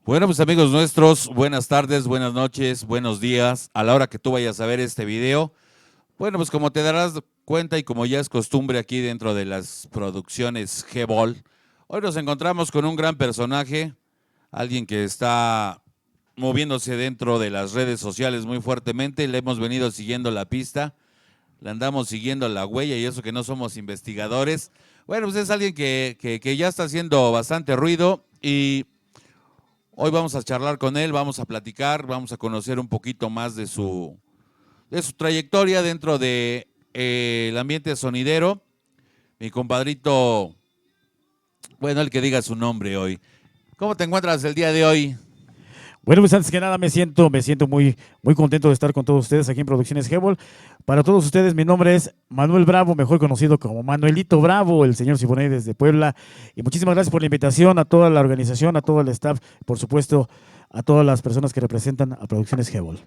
Bueno, pues amigos nuestros, buenas tardes, buenas noches, buenos días. A la hora que tú vayas a ver este video, bueno, pues como te darás cuenta y como ya es costumbre aquí dentro de las producciones G-Ball, hoy nos encontramos con un gran personaje, alguien que está moviéndose dentro de las redes sociales muy fuertemente. Le hemos venido siguiendo la pista, le andamos siguiendo la huella y eso que no somos investigadores. Bueno, pues es alguien que ya está haciendo bastante ruido y hoy vamos a charlar con él, vamos a platicar, vamos a conocer un poquito más de su trayectoria dentro de el ambiente sonidero. Mi compadrito, bueno, el que diga su nombre hoy. ¿Cómo te encuentras el día de hoy? Bueno, pues antes que nada me siento muy contento de estar con todos ustedes aquí en Producciones Hebol. Para todos ustedes, mi nombre es Manuel Bravo, mejor conocido como Manuelito Bravo, el señor Siboney desde Puebla. Y muchísimas gracias por la invitación a toda la organización, a todo el staff, por supuesto, a todas las personas que representan a Producciones Hebol.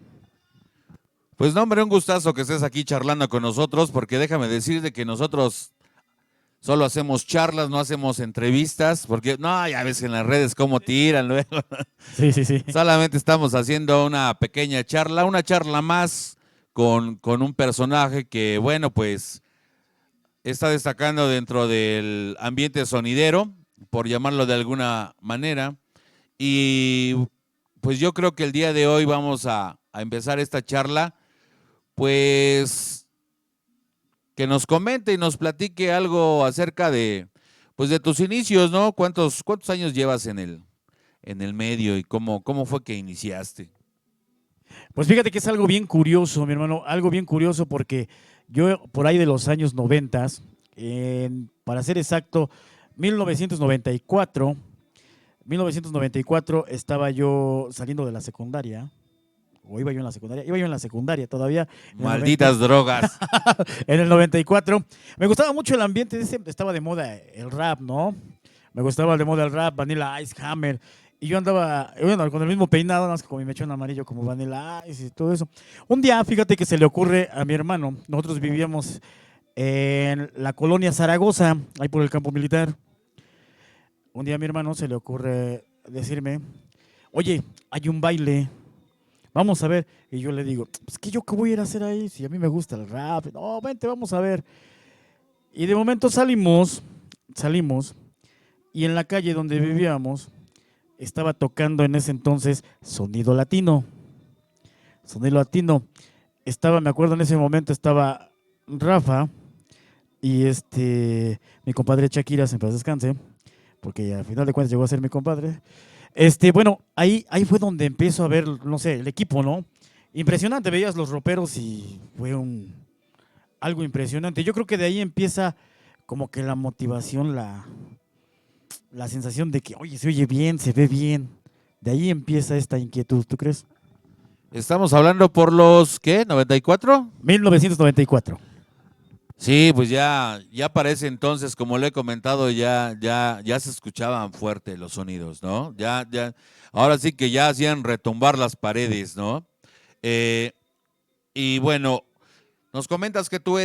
Pues no, hombre, un gustazo que estés aquí charlando con nosotros, porque déjame decirte que nosotros solo hacemos charlas, no hacemos entrevistas, porque no, ya ves en las redes cómo tiran luego. Sí, sí, sí. Solamente estamos haciendo una pequeña charla, una charla más con un personaje que, bueno, pues está destacando dentro del ambiente sonidero, por llamarlo de alguna manera. Y pues yo creo que el día de hoy vamos a empezar esta charla, pues que nos comente y nos platique algo acerca pues de tus inicios, ¿no? ¿Cuántos años llevas en el medio y cómo fue que iniciaste? Pues fíjate que es algo bien curioso, mi hermano, algo bien curioso porque yo por ahí de los años 90, para ser exacto, 1994, 1994 estaba yo saliendo de la secundaria, o iba yo en la secundaria todavía, en el 90, Malditas drogas. en el 94. Me gustaba mucho el ambiente, estaba de moda el rap, ¿no? Me gustaba de moda el rap, Vanilla Ice, Hammer. Y yo andaba, bueno, con el mismo peinado, nada más que con mi mechón amarillo como Vanilla Ice y todo eso. Un día, fíjate que se le ocurre a mi hermano, nosotros vivíamos en la colonia Zaragoza, ahí por el campo militar. Un día a mi hermano se le ocurre decirme, oye, hay un baile, vamos a ver. Y yo le digo, pues que yo qué voy a ir a hacer ahí si a mí me gusta el rap. No, vente, vamos a ver. Y de momento salimos, y en la calle donde vivíamos estaba tocando en ese entonces Sonido Latino. Sonido Latino. Me acuerdo en ese momento estaba Rafa y mi compadre Shakira, en paz descanse, porque al final de cuentas llegó a ser mi compadre. Bueno, ahí fue donde empiezo a ver, no sé, el equipo, ¿no? Impresionante, veías los roperos y fue algo impresionante. Yo creo que de ahí empieza como que la motivación, la sensación de que, oye, se oye bien, se ve bien. De ahí empieza esta inquietud, ¿tú crees? Estamos hablando por los, ¿qué? ¿94? 1994. Sí, pues ya para ese entonces, como le he comentado, ya se escuchaban fuerte los sonidos, ¿no? Ahora sí que ya hacían retumbar las paredes, ¿no? Eh, y bueno, nos comentas que tú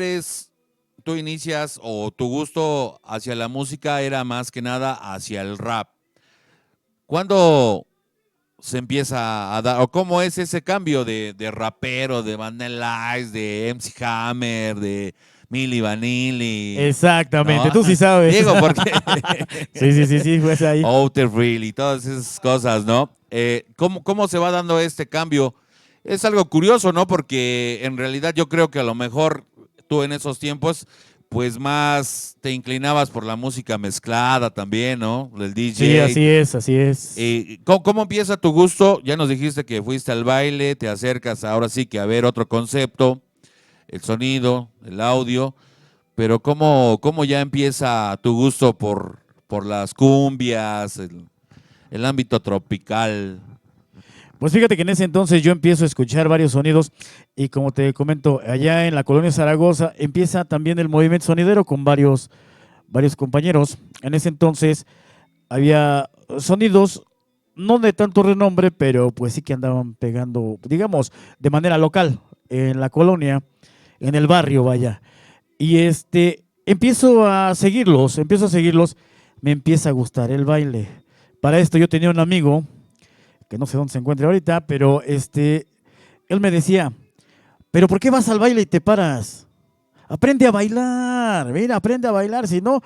inicias o tu gusto hacia la música era más que nada hacia el rap. ¿Cuándo se empieza a dar, o cómo es ese cambio de rapero, de Vanilla Ice, de MC Hammer, de Milli Vanilli, Exactamente, ¿no? tú sí sabes. Digo, porque Sí, sí, sí, sí, pues ahí. Outer Frill y todas esas cosas, ¿no? ¿Cómo se va dando este cambio? Es algo curioso, ¿no? Porque en realidad yo creo que a lo mejor tú en esos tiempos, pues más te inclinabas por la música mezclada también, ¿no? El Sí, DJ. así es, así es. ¿Cómo empieza tu gusto? Ya nos dijiste que fuiste al baile, te acercas ahora sí que a ver otro concepto, el sonido, el audio, pero ¿cómo ya empieza tu gusto por las cumbias, el ámbito tropical? Pues fíjate que en ese entonces yo empiezo a escuchar varios sonidos y como te comento, allá en la colonia Zaragoza empieza también el movimiento sonidero con varios compañeros. En ese entonces había sonidos no de tanto renombre, pero pues sí que andaban pegando, digamos, de manera local en la colonia, en el barrio, vaya. Y empiezo a seguirlos, me empieza a gustar el baile. Para esto yo tenía un amigo que no sé dónde se encuentra ahorita, pero él me decía, ¿pero por qué vas al baile y te paras? Aprende a bailar, mira, aprende a bailar, si no,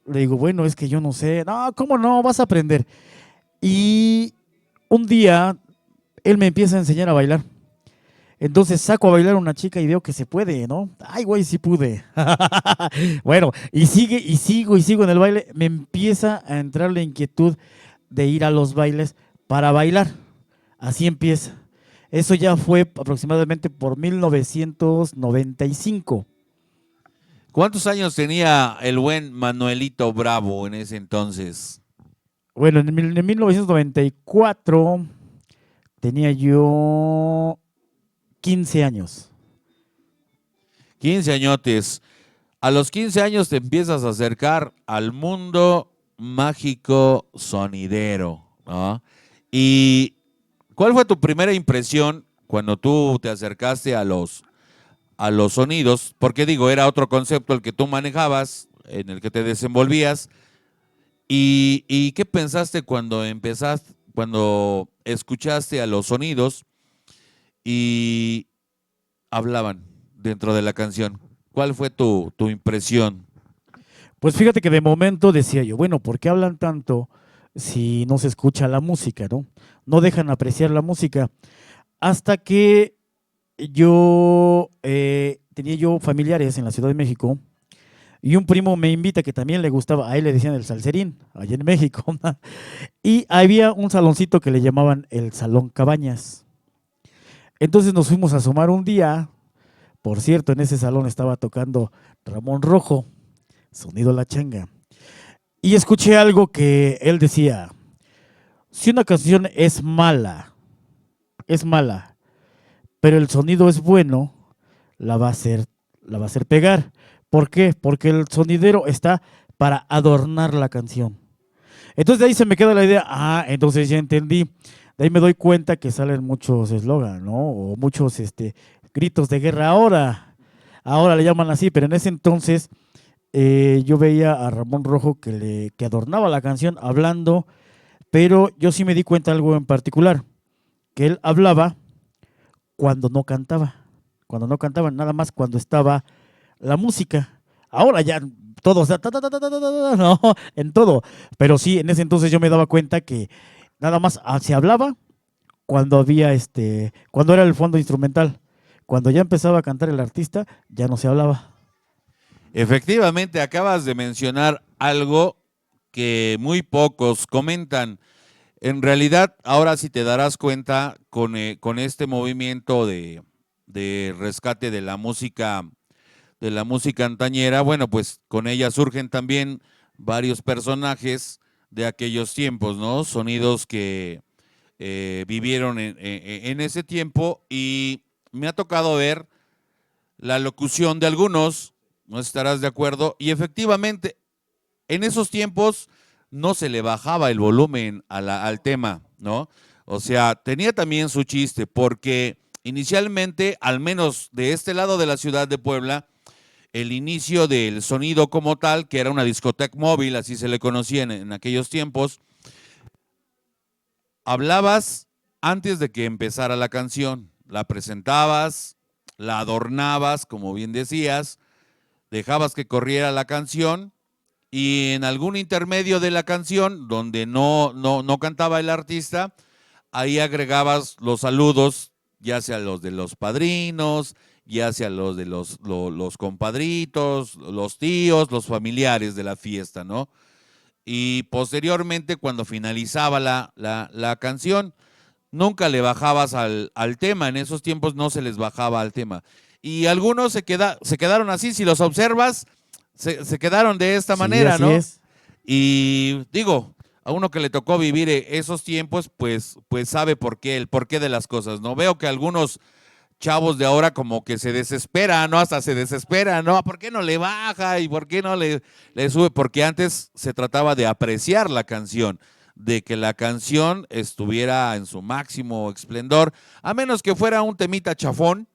le digo, bueno, es que yo no sé, no, ¿cómo no? Vas a aprender. Y un día él me empieza a enseñar a bailar. Entonces saco a bailar a una chica y veo que se puede, ¿no? Ay, güey, sí pude. Bueno, y sigo en el baile. Me empieza a entrar la inquietud de ir a los bailes para bailar. Así empieza. Eso ya fue aproximadamente por 1995. ¿Cuántos años tenía el buen Manuelito Bravo en ese entonces? Bueno, en 1994 tenía yo 15 años. 15 añotes. A los 15 años te empiezas a acercar al mundo mágico sonidero, ¿no? ¿Y cuál fue tu primera impresión cuando tú te acercaste a los sonidos? Porque digo, era otro concepto el que tú manejabas, en el que te desenvolvías. ¿Y qué pensaste cuando empezaste, cuando escuchaste a los sonidos y hablaban dentro de la canción? ¿Cuál fue tu impresión? Pues fíjate que de momento decía yo, bueno, ¿por qué hablan tanto si no se escucha la música, no? No dejan apreciar la música. Hasta que tenía yo familiares en la Ciudad de México y un primo me invita que también le gustaba, a él le decían el salserín, allá en México, y había un saloncito que le llamaban el Salón Cabañas. Entonces nos fuimos a asomar un día, por cierto, en ese salón estaba tocando Ramón Rojo, Sonido La Changa, y escuché algo que él decía, si una canción es mala, pero el sonido es bueno, la va a hacer pegar. ¿Por qué? Porque el sonidero está para adornar la canción. Entonces de ahí se me queda la idea, entonces ya entendí. De ahí me doy cuenta que salen muchos eslogan, ¿no? O muchos gritos de guerra. Ahora le llaman así, pero en ese entonces yo veía a Ramón Rojo que adornaba la canción hablando, pero yo sí me di cuenta de algo en particular, que él hablaba cuando no cantaba. Cuando no cantaba, nada más cuando estaba la música. Ahora ya todo, o sea, no, en todo. Pero sí, en ese entonces yo me daba cuenta que nada más se hablaba cuando había cuando era el fondo instrumental. Cuando ya empezaba a cantar el artista, ya no se hablaba. Efectivamente, acabas de mencionar algo que muy pocos comentan. En realidad, ahora sí te darás cuenta con este movimiento de rescate de la música antañera, bueno, pues con ella surgen también varios personajes de aquellos tiempos, ¿no? Sonidos que vivieron en ese tiempo y me ha tocado ver la locución de algunos, no estarás de acuerdo, y efectivamente en esos tiempos no se le bajaba el volumen al tema, ¿no? O sea, tenía también su chiste, porque inicialmente, al menos de este lado de la ciudad de Puebla, el inicio del sonido como tal, que era una discoteca móvil, así se le conocía en aquellos tiempos, hablabas antes de que empezara la canción, la presentabas, la adornabas, como bien decías, dejabas que corriera la canción y en algún intermedio de la canción donde no cantaba el artista, ahí agregabas los saludos, ya sea los de los padrinos, ya sea los de los compadritos, los tíos, los familiares de la fiesta, ¿no? Y posteriormente, cuando finalizaba la canción, nunca le bajabas al tema, en esos tiempos no se les bajaba al tema. Y algunos se quedaron así, si los observas, se quedaron de esta Sí, manera, así ¿no? es. Y digo, a uno que le tocó vivir esos tiempos, pues sabe el porqué de las cosas, ¿no? Veo que algunos chavos de ahora como que se desesperan, ¿no? Hasta se desesperan, ¿no? ¿Por qué no le baja y por qué no le sube? Porque antes se trataba de apreciar la canción, de que la canción estuviera en su máximo esplendor, a menos que fuera un temita chafón,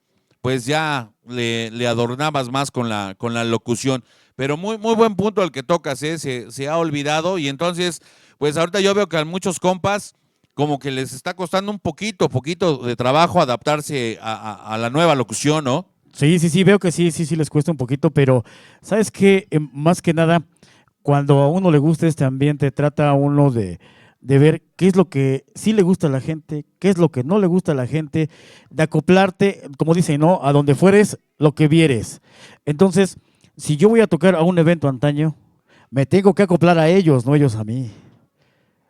pues ya le adornabas más con la locución. Pero muy buen punto el que tocas, ¿eh? Se ha olvidado y entonces, pues ahorita yo veo que a muchos compas como que les está costando un poquito de trabajo adaptarse a la nueva locución, ¿no? Sí, veo que sí les cuesta un poquito, pero ¿sabes qué? Más que nada, cuando a uno le gusta este ambiente, trata uno de ver qué es lo que sí le gusta a la gente, qué es lo que no le gusta a la gente, de acoplarte, como dicen, ¿no? A donde fueres, lo que vieres. Entonces, si yo voy a tocar a un evento antaño, me tengo que acoplar a ellos, no ellos a mí.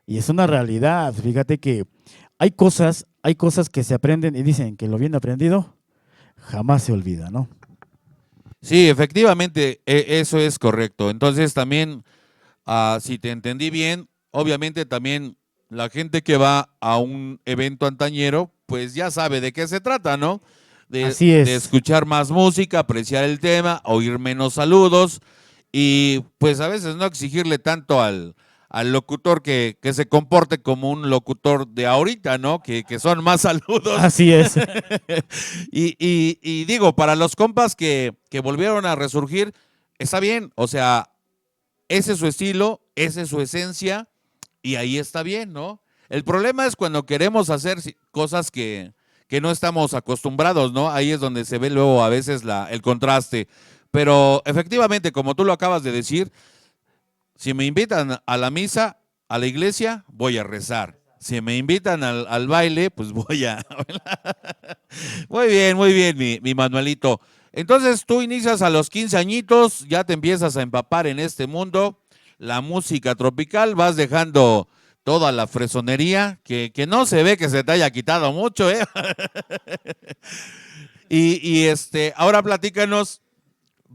Y es una realidad. Fíjate que hay cosas que se aprenden y dicen que lo bien aprendido jamás se olvida, ¿no? Sí, efectivamente, eso es correcto. Entonces también, si te entendí bien, obviamente también la gente que va a un evento antañero, pues ya sabe de qué se trata, ¿no? Así De es. escuchar más música, apreciar el tema, oír menos saludos y pues a veces no exigirle tanto al locutor que se comporte como un locutor de ahorita, ¿no? Que son más saludos. Así es. Y digo, para los compas que volvieron a resurgir, está bien, o sea, ese es su estilo, esa es su esencia y ahí está bien, ¿no? El problema es cuando queremos hacer cosas que no estamos acostumbrados, ¿no? Ahí es donde se ve luego a veces el contraste. Pero efectivamente, como tú lo acabas de decir, si me invitan a la misa, a la iglesia, voy a rezar. Si me invitan al baile, pues voy a... muy bien, mi Manuelito. Entonces tú inicias a los 15 añitos, ya te empiezas a empapar en este mundo, la música tropical, vas dejando toda la fresonería, que no se ve que se te haya quitado mucho, ¿eh? Ahora platícanos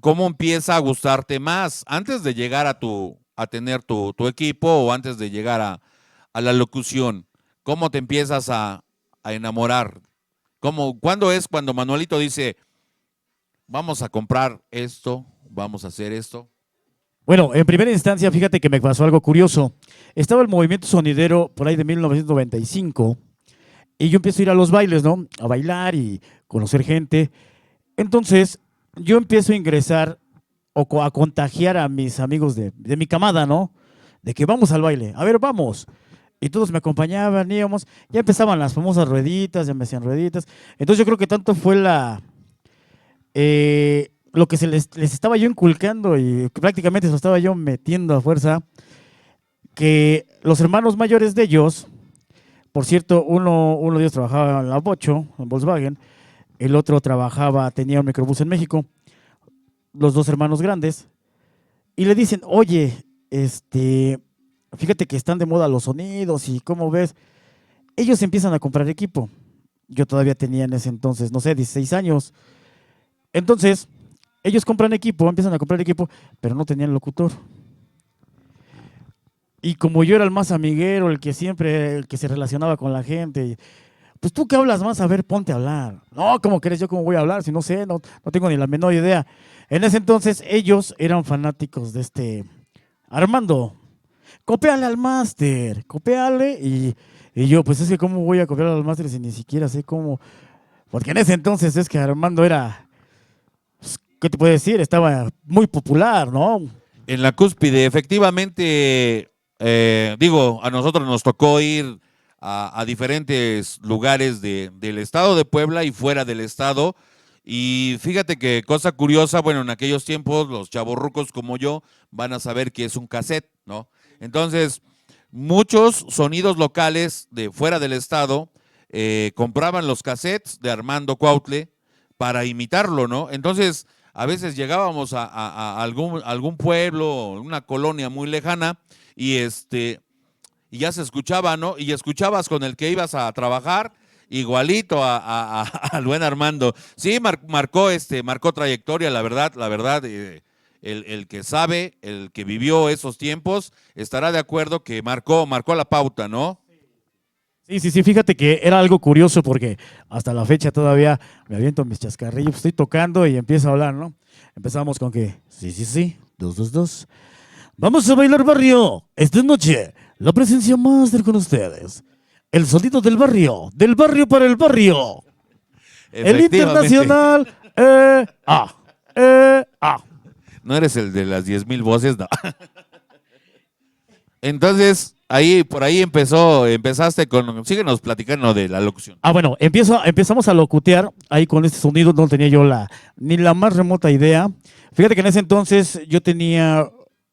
cómo empieza a gustarte más antes de llegar a tener tu equipo o antes de llegar a la locución. ¿Cómo te empiezas a enamorar? ¿Cuándo es cuando Manuelito dice, vamos a comprar esto, vamos a hacer esto? Bueno, en primera instancia, fíjate que me pasó algo curioso. Estaba el movimiento sonidero por ahí de 1995 y yo empiezo a ir a los bailes, ¿no? A bailar y conocer gente. Entonces, yo empiezo a ingresar a contagiar a mis amigos de mi camada, ¿no? De que vamos al baile. A ver, vamos. Y todos me acompañaban, íbamos. Ya empezaban las famosas rueditas, ya me hacían rueditas. Entonces, yo creo que tanto fue lo que les estaba yo inculcando y que prácticamente se lo estaba yo metiendo a fuerza, que los hermanos mayores de ellos, por cierto, uno de ellos trabajaba en la Bocho, en Volkswagen, el otro tenía un microbús en México, los dos hermanos grandes, y le dicen, oye, fíjate que están de moda los sonidos y cómo ves, ellos empiezan a comprar equipo. Yo todavía tenía en ese entonces, no sé, 16 años. Entonces, ellos compran equipo, empiezan a comprar equipo, pero no tenían locutor. Y como yo era el más amiguero, el que se relacionaba con la gente, pues tú que hablas más, a ver, ponte a hablar. No, ¿cómo crees yo cómo voy a hablar? Si no sé, no tengo ni la menor idea. En ese entonces ellos eran fanáticos de Armando. Copéale al máster, copéale. Y yo, pues es que cómo voy a copiar al máster si ni siquiera sé cómo. Porque en ese entonces es que Armando era, pues, ¿qué te puedo decir? Estaba muy popular, ¿no? En la cúspide, efectivamente, digo, a nosotros nos tocó ir a diferentes lugares del estado de Puebla y fuera del estado. Y fíjate que cosa curiosa, bueno, en aquellos tiempos los chavorrucos como yo van a saber que es un cassette, ¿no? Entonces, muchos sonidos locales de fuera del estado compraban los cassettes de Armando Cuautle para imitarlo, ¿no? Entonces, a veces llegábamos a algún pueblo, una colonia muy lejana, y y ya se escuchaba, ¿no? Y escuchabas con el que ibas a trabajar, igualito al buen Armando. Sí, marcó trayectoria, la verdad, el que sabe, el que vivió esos tiempos, estará de acuerdo que marcó la pauta, ¿no? Sí, fíjate que era algo curioso porque hasta la fecha todavía me aviento mis chascarrillos, estoy tocando y empiezo a hablar, ¿no? Empezamos con que, sí, dos, dos, dos. Vamos a bailar barrio. Esta noche, la presencia máster con ustedes. El sonido del barrio para el barrio. El Efectivamente. internacional, ah. No eres el de las 10,000 voces, no. Entonces, por ahí empezaste síguenos platicando de la locución. Bueno, empezamos a locutear ahí con este sonido, no tenía yo ni la más remota idea. Fíjate que en ese entonces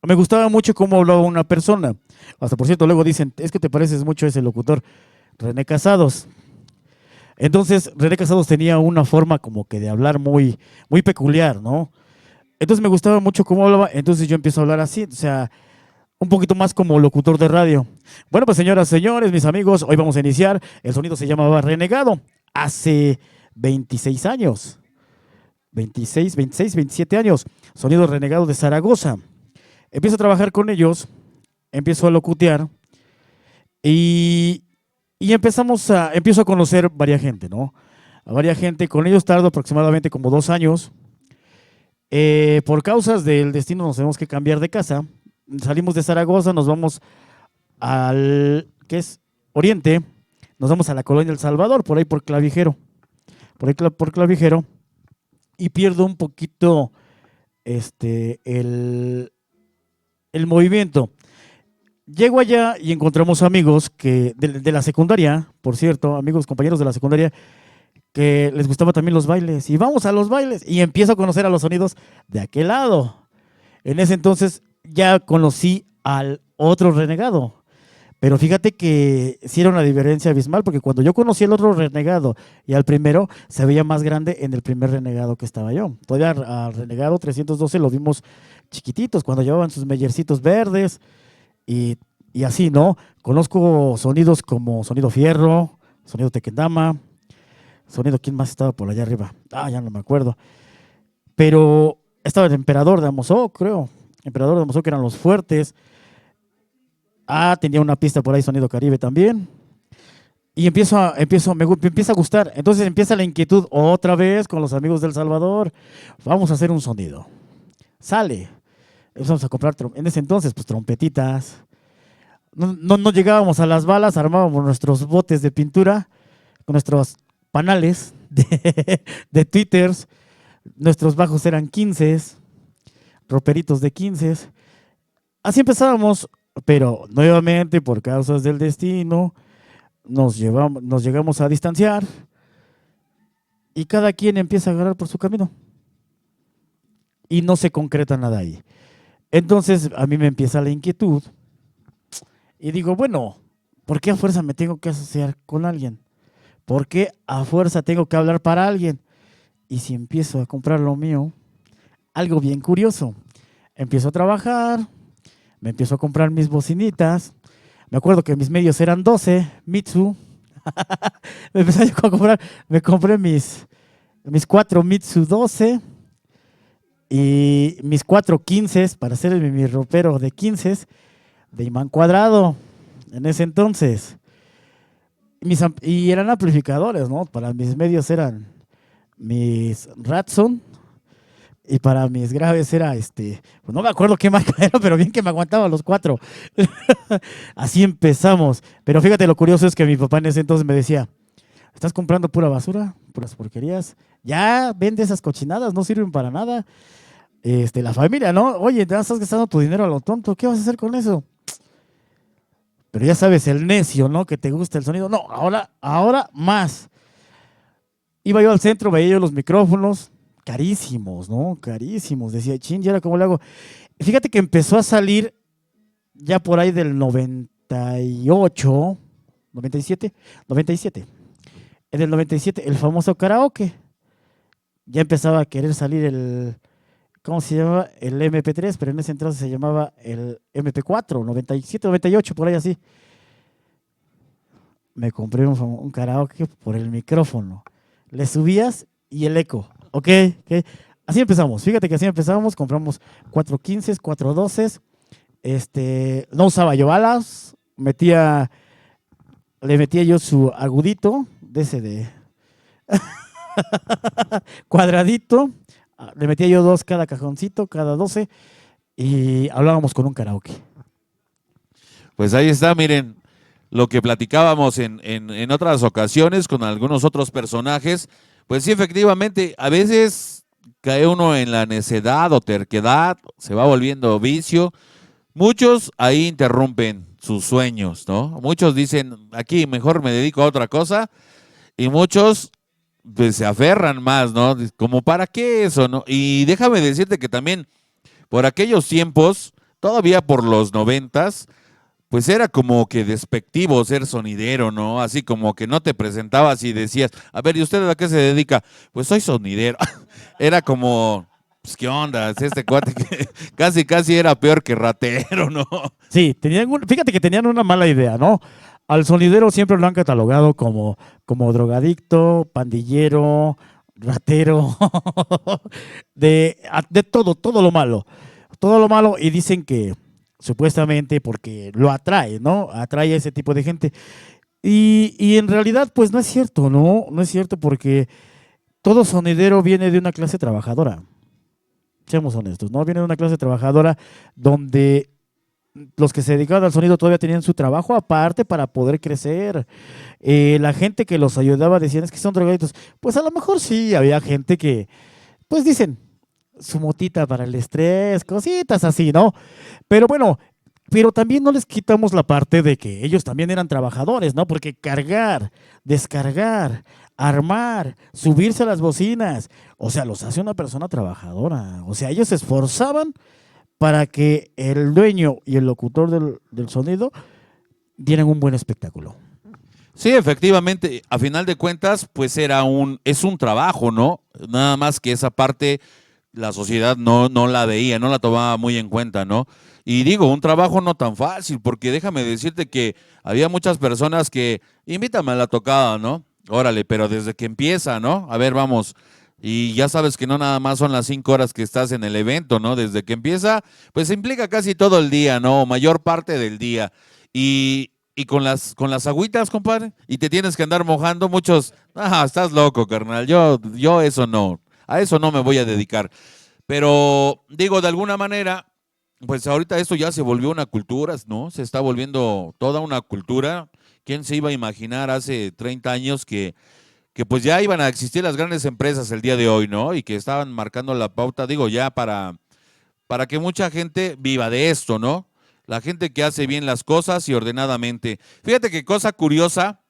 me gustaba mucho cómo hablaba una persona. Hasta por cierto, luego dicen, es que te pareces mucho a ese locutor, René Casados. Entonces, René Casados tenía una forma como que de hablar muy, muy peculiar, ¿no? Entonces me gustaba mucho cómo hablaba, entonces yo empiezo a hablar así, o sea, un poquito más como locutor de radio. Bueno, pues señoras, señores, mis amigos, hoy vamos a iniciar. El sonido se llamaba Renegado. Hace 26 años. 26, 26, 27 años. Sonido Renegado de Zaragoza. Empiezo a trabajar con ellos, empiezo a locutear y empiezo a conocer varias gente, ¿no? A varias gente. Con ellos tardo aproximadamente como 2 años. Por causas del destino nos tenemos que cambiar de casa. Salimos de Zaragoza, nos vamos ¿qué es? Oriente, nos vamos a la colonia El Salvador, por ahí por Clavijero, por Clavijero, y pierdo un poquito el movimiento. Llego allá y encontramos amigos de la secundaria, por cierto, amigos, compañeros de la secundaria, que les gustaba también los bailes, y vamos a los bailes, y empiezo a conocer a los sonidos de aquel lado. En ese entonces ya conocí al otro renegado, pero fíjate que sí era una diferencia abismal, porque cuando yo conocí al otro renegado y al primero, se veía más grande en el primer renegado que estaba yo. Todavía al renegado 312 lo vimos chiquititos, cuando llevaban sus mellercitos verdes y así, ¿no? Conozco sonidos como sonido fierro, sonido tequendama, sonido, ¿quién más estaba por allá arriba? Ya no me acuerdo. Pero estaba el emperador de Amozó, creo. Emperador de Amozó, que eran los fuertes. Tenía una pista por ahí, sonido Caribe también. Y me empieza a gustar. Entonces empieza la inquietud otra vez con los amigos del Salvador. Vamos a hacer un sonido. Sale. Empezamos a comprar, en ese entonces, pues trompetitas. No llegábamos a las balas, armábamos nuestros botes de pintura con nuestros panales de tweeters. Nuestros bajos eran 15, roperitos de 15. Así empezábamos, pero nuevamente por causas del destino nos llegamos a distanciar y cada quien empieza a agarrar por su camino y no se concreta nada ahí. Entonces a mí me empieza la inquietud y digo, bueno, ¿por qué a fuerza me tengo que asociar con alguien? ¿Por qué a fuerza tengo que hablar para alguien? Y si empiezo a comprar lo mío, algo bien curioso. Empiezo a trabajar, me empiezo a comprar mis bocinitas. Me acuerdo que mis medios eran 12, Mitsu. Me compré mis 4 Mitsu 12 y mis 4 15 para hacer mi ropero de 15 de imán cuadrado en ese entonces. Y eran amplificadores, ¿no? Para mis medios eran mis Ratson y para mis graves era pues no me acuerdo qué marca era, pero bien que me aguantaba los 4. Así empezamos. Pero fíjate, lo curioso es que mi papá en ese entonces me decía, ¿estás comprando pura basura? Puras porquerías. Ya vende esas cochinadas, no sirven para nada. La familia, ¿no? Oye, ya estás gastando tu dinero a lo tonto, ¿qué vas a hacer con eso? Pero ya sabes, el necio, ¿no? Que te gusta el sonido. No, ahora más. Iba yo al centro, veía yo los micrófonos, carísimos, ¿no? Carísimos. Decía, chin, ¿y ahora cómo le hago? Fíjate que empezó a salir ya por ahí del 98, 97. En el 97, el famoso karaoke. Ya empezaba a querer salir ¿cómo se llama? El MP3, pero en ese entonces se llamaba el MP4, 97, 98, por ahí así. Me compré un karaoke por el micrófono. Le subías y el eco. ¿Ok? Así empezamos. Fíjate que así empezamos. Compramos 4 15, 4 12. No usaba yo balas. Le metía yo su agudito de ese de cuadradito. Le metía yo 2 cada cajoncito, cada 12. Y hablábamos con un karaoke. Pues ahí está, miren. Lo que platicábamos en otras ocasiones con algunos otros personajes, pues sí, efectivamente, a veces cae uno en la necedad o terquedad, se va volviendo vicio. Muchos ahí interrumpen sus sueños, ¿no? Muchos dicen, aquí mejor me dedico a otra cosa, y muchos pues se aferran más, ¿no? Como para qué eso, ¿no? Y déjame decirte que también por aquellos tiempos, todavía por los 90, pues era como que despectivo ser sonidero, ¿no? Así como que no te presentabas y decías, a ver, ¿y usted a qué se dedica? Pues soy sonidero. Era como, pues, ¿qué onda? Este cuate que casi era peor que ratero, ¿no? Sí, fíjate que tenían una mala idea, ¿no? Al sonidero siempre lo han catalogado como drogadicto, pandillero, ratero, de todo lo malo. Todo lo malo, y dicen que supuestamente porque lo atrae, ¿no? Atrae a ese tipo de gente. Y en realidad, pues no es cierto, ¿no? No es cierto porque todo sonidero viene de una clase trabajadora. Seamos honestos, ¿no? Viene de una clase trabajadora donde los que se dedicaban al sonido todavía tenían su trabajo aparte para poder crecer. La gente que los ayudaba decían, es que son drogaditos. Pues a lo mejor sí, había gente que, pues dicen, su motita para el estrés, cositas así, ¿no? Pero bueno, pero también no les quitamos la parte de que ellos también eran trabajadores, ¿no? Porque cargar, descargar, armar, subirse a las bocinas, o sea, los hace una persona trabajadora. O sea, ellos se esforzaban para que el dueño y el locutor del sonido dieran un buen espectáculo. Sí, efectivamente, a final de cuentas, pues es un trabajo, ¿no? Nada más que esa parte la sociedad no la veía, no la tomaba muy en cuenta, ¿no? Y digo, un trabajo no tan fácil, porque déjame decirte que había muchas personas que, invítame a la tocada, ¿no? Órale, pero desde que empieza, ¿no? A ver, vamos. Y ya sabes que no nada más son las 5 horas que estás en el evento, ¿no? Desde que empieza, pues implica casi todo el día, ¿no? Mayor parte del día. Y con las agüitas, compadre, y te tienes que andar mojando, muchos, estás loco, carnal, yo eso no, a eso no me voy a dedicar. Pero digo, de alguna manera, pues ahorita esto ya se volvió una cultura, ¿no? Se está volviendo toda una cultura. ¿Quién se iba a imaginar hace 30 años que pues ya iban a existir las grandes empresas el día de hoy, ¿no? Y que estaban marcando la pauta, digo, ya para que mucha gente viva de esto, ¿no? La gente que hace bien las cosas y ordenadamente. Fíjate qué cosa curiosa,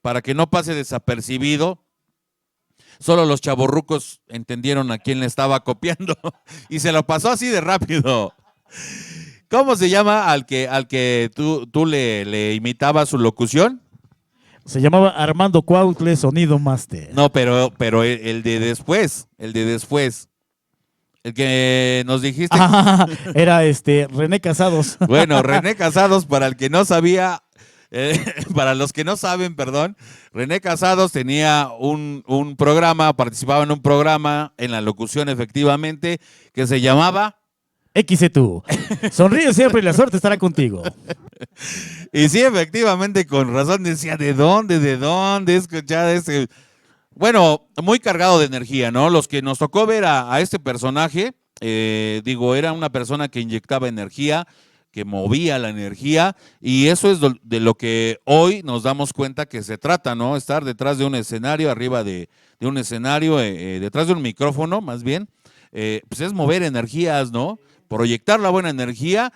para que no pase desapercibido, solo los chavorrucos entendieron a quién le estaba copiando y se lo pasó así de rápido. ¿Cómo se llama al que tú le imitabas su locución? Se llamaba Armando Cuautle, Sonido Master. No, pero el de después, el que nos dijiste. Era René Casados. Bueno, René Casados, para el que no sabía, para los que no saben, perdón, René Casados tenía un programa, participaba en un programa en la locución efectivamente, que se llamaba XETU. Sonríe siempre y la suerte estará contigo. Y sí, efectivamente, con razón decía, ¿de dónde escuchar ese? Bueno, muy cargado de energía, ¿no? Los que nos tocó ver a este personaje, digo, era una persona que inyectaba energía, que movía la energía, y eso es de lo que hoy nos damos cuenta que se trata, ¿no? Estar detrás de un escenario, arriba de un escenario, detrás de un micrófono, más bien, pues es mover energías, ¿no? Proyectar la buena energía,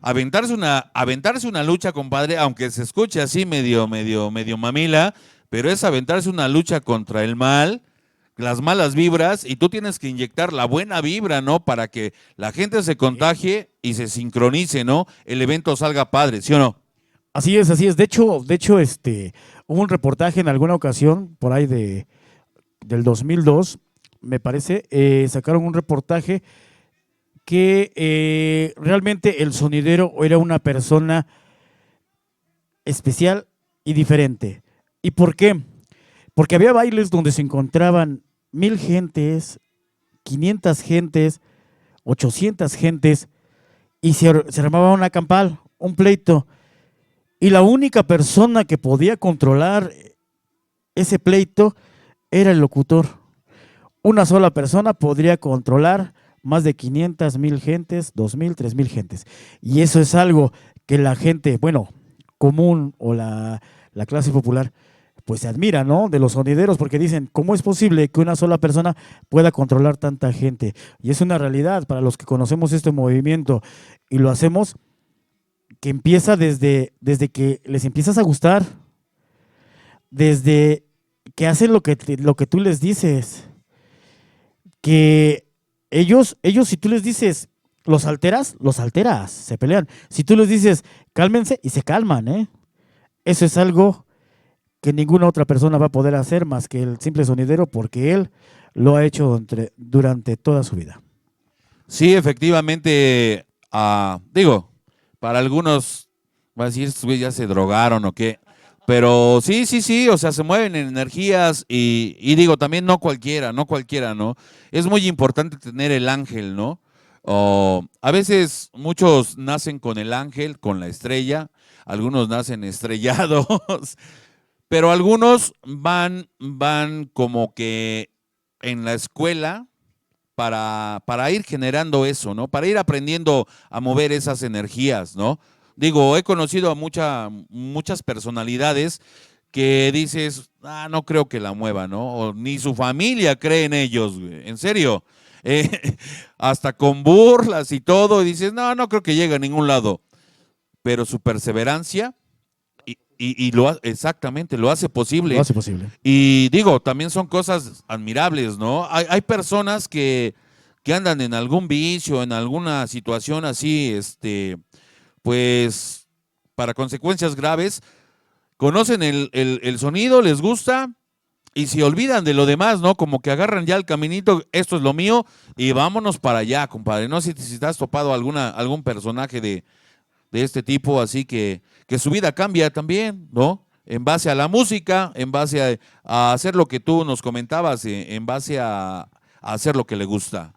aventarse una lucha, compadre, aunque se escuche así medio mamila, pero es aventarse una lucha contra el mal, las malas vibras, y tú tienes que inyectar la buena vibra, ¿no? Para que la gente se contagie y se sincronice, ¿no? El evento salga padre, ¿sí o no? Así es, así es. De hecho, hubo un reportaje en alguna ocasión, por ahí del 2002, me parece, sacaron un reportaje que realmente el sonidero era una persona especial y diferente. ¿Y por qué? Porque había bailes donde se encontraban 1000 gentes, 500 gentes, 800 gentes, y se armaba una campal, un pleito. Y la única persona que podía controlar ese pleito era el locutor. Una sola persona podría controlar más de 500, 1000 gentes, 2000, 3000 gentes. Y eso es algo que la gente, bueno, común o la clase popular, pues se admira, ¿no? De los sonideros, porque dicen, ¿cómo es posible que una sola persona pueda controlar tanta gente? Y es una realidad para los que conocemos este movimiento y lo hacemos que empieza desde que les empiezas a gustar, desde que hacen lo que tú les dices, que ellos si tú les dices, los alteras, se pelean. Si tú les dices, cálmense, y se calman, ¿eh? Eso es algo que ninguna otra persona va a poder hacer más que el simple sonidero, porque él lo ha hecho durante toda su vida. Sí, efectivamente, digo, para algunos va a decir, estos güeyes ya se drogaron o qué, pero sí, o sea, se mueven en energías y digo, también no cualquiera, ¿no? Es muy importante tener el ángel, ¿no? O a veces muchos nacen con el ángel, con la estrella, algunos nacen estrellados, pero algunos van como que en la escuela para ir generando eso, ¿no? Para ir aprendiendo a mover esas energías, ¿no? Digo, he conocido a muchas personalidades que dices, no creo que la mueva, ¿no? O ni su familia cree en ellos, güey. En serio. Eh, hasta con burlas y todo, y dices, no creo que llegue a ningún lado. Pero su perseverancia exactamente, lo hace posible. Lo hace posible. Y digo, también son cosas admirables, ¿no? Hay personas que andan en algún vicio, en alguna situación así, pues, para consecuencias graves, conocen el sonido, les gusta y se olvidan de lo demás, ¿no? Como que agarran ya el caminito, esto es lo mío y vámonos para allá, compadre. No sé si te has topado algún personaje de este tipo, así que su vida cambia también, ¿no? En base a la música, en base a hacer lo que tú nos comentabas, en base a hacer lo que le gusta.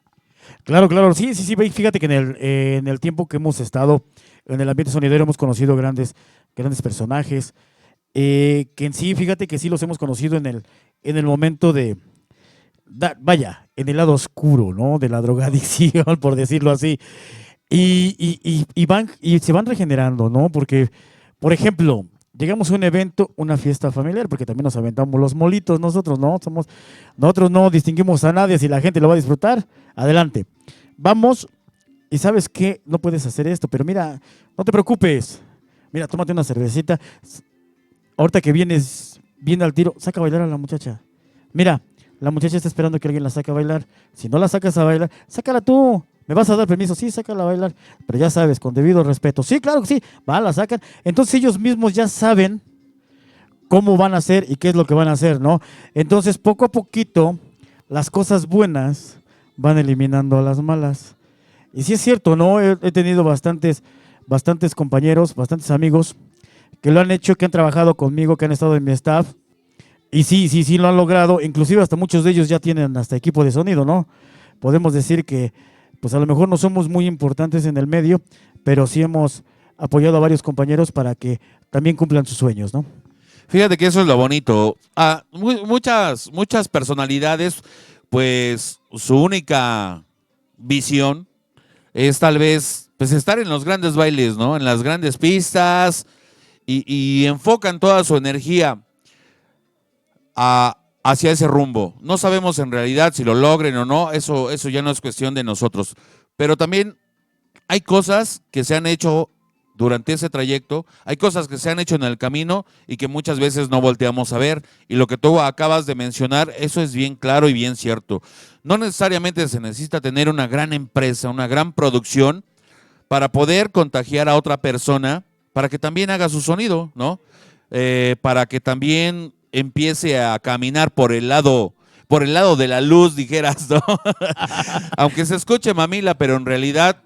Claro, sí, fíjate que en el tiempo que hemos estado en el ambiente sonidero hemos conocido grandes personajes, que en sí, fíjate que sí los hemos conocido en el momento en el lado oscuro, ¿no? De la drogadicción, por decirlo así. Y se van regenerando, ¿no? Porque, por ejemplo, llegamos a un evento, una fiesta familiar, porque también nos aventamos los molitos nosotros, ¿no? Nosotros no distinguimos a nadie, si la gente lo va a disfrutar, adelante. Vamos, y ¿sabes qué? No puedes hacer esto, pero mira, no te preocupes. Mira, tómate una cervecita. Ahorita que vienes bien al tiro, saca a bailar a la muchacha. Mira, la muchacha está esperando que alguien la saque a bailar. Si no la sacas a bailar, sácala tú. ¿Me vas a dar permiso? Sí, sácala a bailar. Pero ya sabes, con debido respeto. Sí, claro que sí. Va, la sacan. Entonces ellos mismos ya saben cómo van a hacer y qué es lo que van a hacer, ¿no? Entonces, poco a poquito, las cosas buenas van eliminando a las malas. Y sí es cierto, ¿no? He tenido bastantes compañeros, bastantes amigos que lo han hecho, que han trabajado conmigo, que han estado en mi staff. Y sí lo han logrado. Inclusive hasta muchos de ellos ya tienen hasta equipo de sonido, ¿no? Podemos decir que pues a lo mejor no somos muy importantes en el medio, pero sí hemos apoyado a varios compañeros para que también cumplan sus sueños, ¿no? Fíjate que eso es lo bonito. Muchas personalidades, pues su única visión es tal vez pues estar en los grandes bailes, ¿no? En las grandes pistas y enfocan toda su energía hacia ese rumbo. No sabemos en realidad si lo logren o no, eso ya no es cuestión de nosotros. Pero también hay cosas que se han hecho durante ese trayecto, hay cosas que se han hecho en el camino y que muchas veces no volteamos a ver. Y lo que tú acabas de mencionar, eso es bien claro y bien cierto. No necesariamente se necesita tener una gran empresa, una gran producción para poder contagiar a otra persona, para que también haga su sonido, ¿no? Para que también empiece a caminar por el lado de la luz, dijeras, ¿no? Aunque se escuche mamila, pero en realidad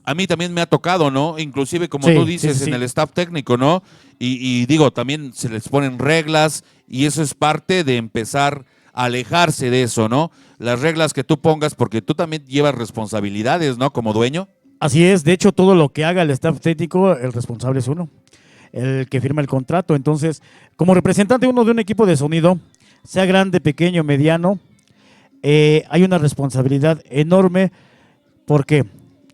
a mí también me ha tocado, ¿no? Inclusive, como tú dices, en el staff técnico, ¿no? Y digo, también se les ponen reglas y eso es parte de empezar a alejarse de eso, ¿no? Las reglas que tú pongas, porque tú también llevas responsabilidades, ¿no? Como dueño. Así es, de hecho, todo lo que haga el staff técnico, el responsable es uno, el que firma el contrato. Entonces, como representante uno de un equipo de sonido, sea grande, pequeño, mediano, hay una responsabilidad enorme porque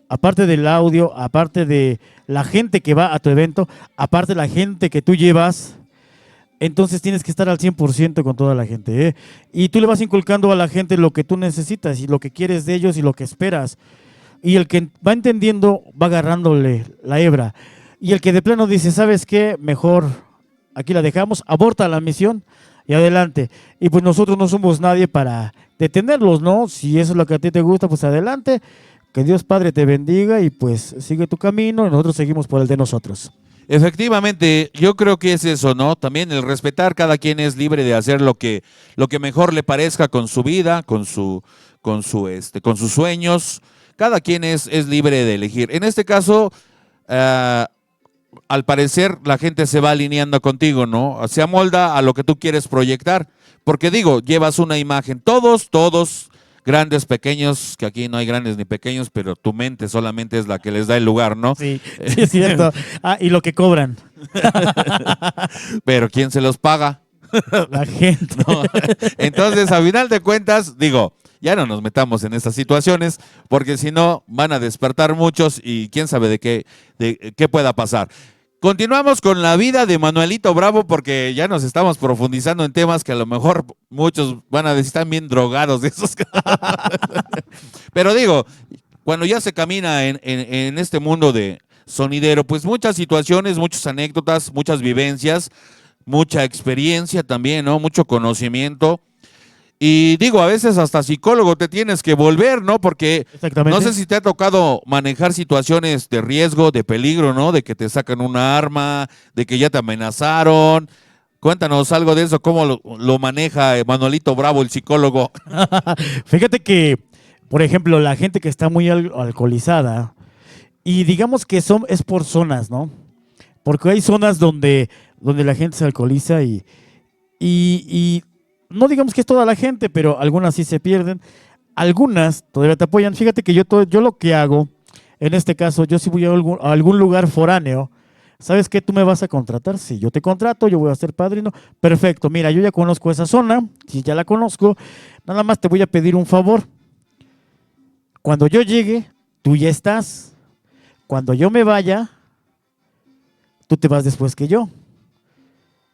aparte del audio, aparte de la gente que va a tu evento, aparte de la gente que tú llevas, entonces tienes que estar al 100% con toda la gente, ¿eh? Y tú le vas inculcando a la gente lo que tú necesitas y lo que quieres de ellos y lo que esperas. Y el que va entendiendo va agarrándole la hebra. y el que de plano dice, ¿sabes qué? Mejor aquí la dejamos, aborta la misión y adelante. Y pues nosotros no somos nadie para detenerlos, ¿no? Si eso es lo que a ti te gusta, pues adelante. Que Dios Padre te bendiga y pues sigue tu camino y nosotros seguimos por el de nosotros. Efectivamente, yo creo que es eso, ¿no? También el respetar, cada quien es libre de hacer lo que mejor le parezca con su vida, con sus sueños. Cada quien es libre de elegir. En este caso, al parecer, la gente se va alineando contigo, ¿no? Se amolda a lo que tú quieres proyectar. Porque digo, llevas una imagen, todos, grandes, pequeños, que aquí no hay grandes ni pequeños, pero tu mente solamente es la que les da el lugar, ¿no? Sí, sí es cierto. Ah, y lo que cobran. Pero ¿quién se los paga? La gente. ¿No? Entonces, a final de cuentas, digo, ya no nos metamos en estas situaciones, porque si no, van a despertar muchos y quién sabe de qué pueda pasar. Continuamos con la vida de Manuelito Bravo, porque ya nos estamos profundizando en temas que a lo mejor muchos van a decir están bien drogados de esos. Pero digo, cuando ya se camina en este mundo de sonidero, pues muchas situaciones, muchas anécdotas, muchas vivencias, mucha experiencia también, ¿no? Mucho conocimiento. Y digo, a veces hasta psicólogo te tienes que volver, ¿no? Porque no sé si te ha tocado manejar situaciones de riesgo, de peligro, ¿no? De que te sacan una arma, de que ya te amenazaron. Cuéntanos algo de eso, cómo lo maneja Manuelito Bravo, el psicólogo. Fíjate que, por ejemplo, la gente que está muy alcoholizada, y digamos que es por zonas, ¿no? Porque hay zonas donde la gente se alcoholiza y no digamos que es toda la gente, pero algunas sí se pierden. Algunas todavía te apoyan. Fíjate que yo lo que hago, en este caso, yo si voy a algún lugar foráneo, ¿sabes qué? Tú me vas a contratar. Si yo te contrato, yo voy a ser padrino. Perfecto. Mira, yo ya conozco esa zona. Si ya la conozco, nada más te voy a pedir un favor. Cuando yo llegue, tú ya estás. Cuando yo me vaya, tú te vas después que yo.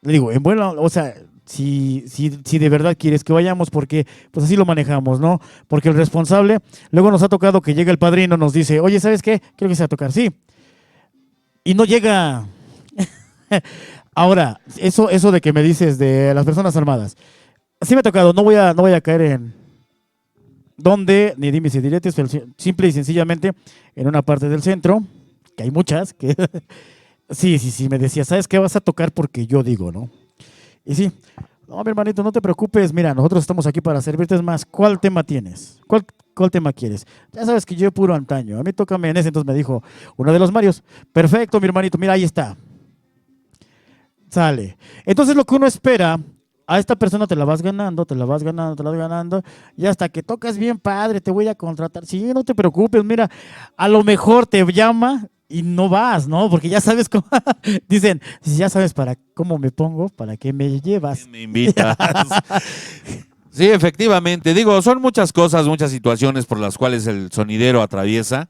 Le digo, en buena, o sea, si de verdad quieres que vayamos, porque pues así lo manejamos, ¿no? Porque el responsable, luego nos ha tocado que llega el padrino, nos dice, oye, ¿sabes qué? Quiero que se va a tocar, sí. Y no llega. Ahora, eso de que me dices de las personas armadas, sí me ha tocado, no voy a caer en dónde, ni dimes y diretes, simple y sencillamente en una parte del centro, que hay muchas, que sí, me decía, ¿sabes qué? Vas a tocar porque yo digo, ¿no? Y sí, no, mi hermanito, no te preocupes, mira, nosotros estamos aquí para servirte. Es más, ¿cuál tema tienes? ¿Cuál tema quieres? Ya sabes que yo puro antaño, a mí tócame en ese, entonces me dijo uno de los Marios, perfecto, mi hermanito, mira, ahí está. Sale. Entonces lo que uno espera, a esta persona te la vas ganando, y hasta que tocas bien padre, te voy a contratar. Sí, no te preocupes, mira, a lo mejor te llama y no vas, ¿no? Porque ya sabes cómo, dicen, si ya sabes para cómo me pongo, ¿para qué me llevas? Me invitas. Sí, efectivamente. Digo, son muchas cosas, muchas situaciones por las cuales el sonidero atraviesa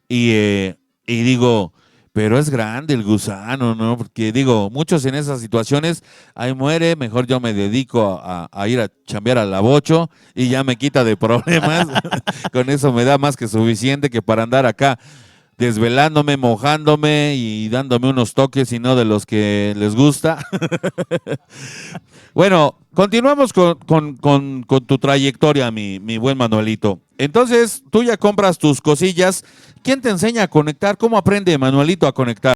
y digo, pero es grande el gusano, ¿no? Porque digo, muchos en esas situaciones, ahí muere, mejor yo me dedico a ir a chambear al Labocho y ya me quita de problemas. Con eso me da más que suficiente que para andar acá desvelándome, mojándome y dándome unos toques y no de los que les gusta. Bueno, continuamos con tu trayectoria, mi buen Manuelito. Entonces, tú ya compras tus cosillas. ¿Quién te enseña a conectar? ¿Cómo aprende Manuelito a conectar?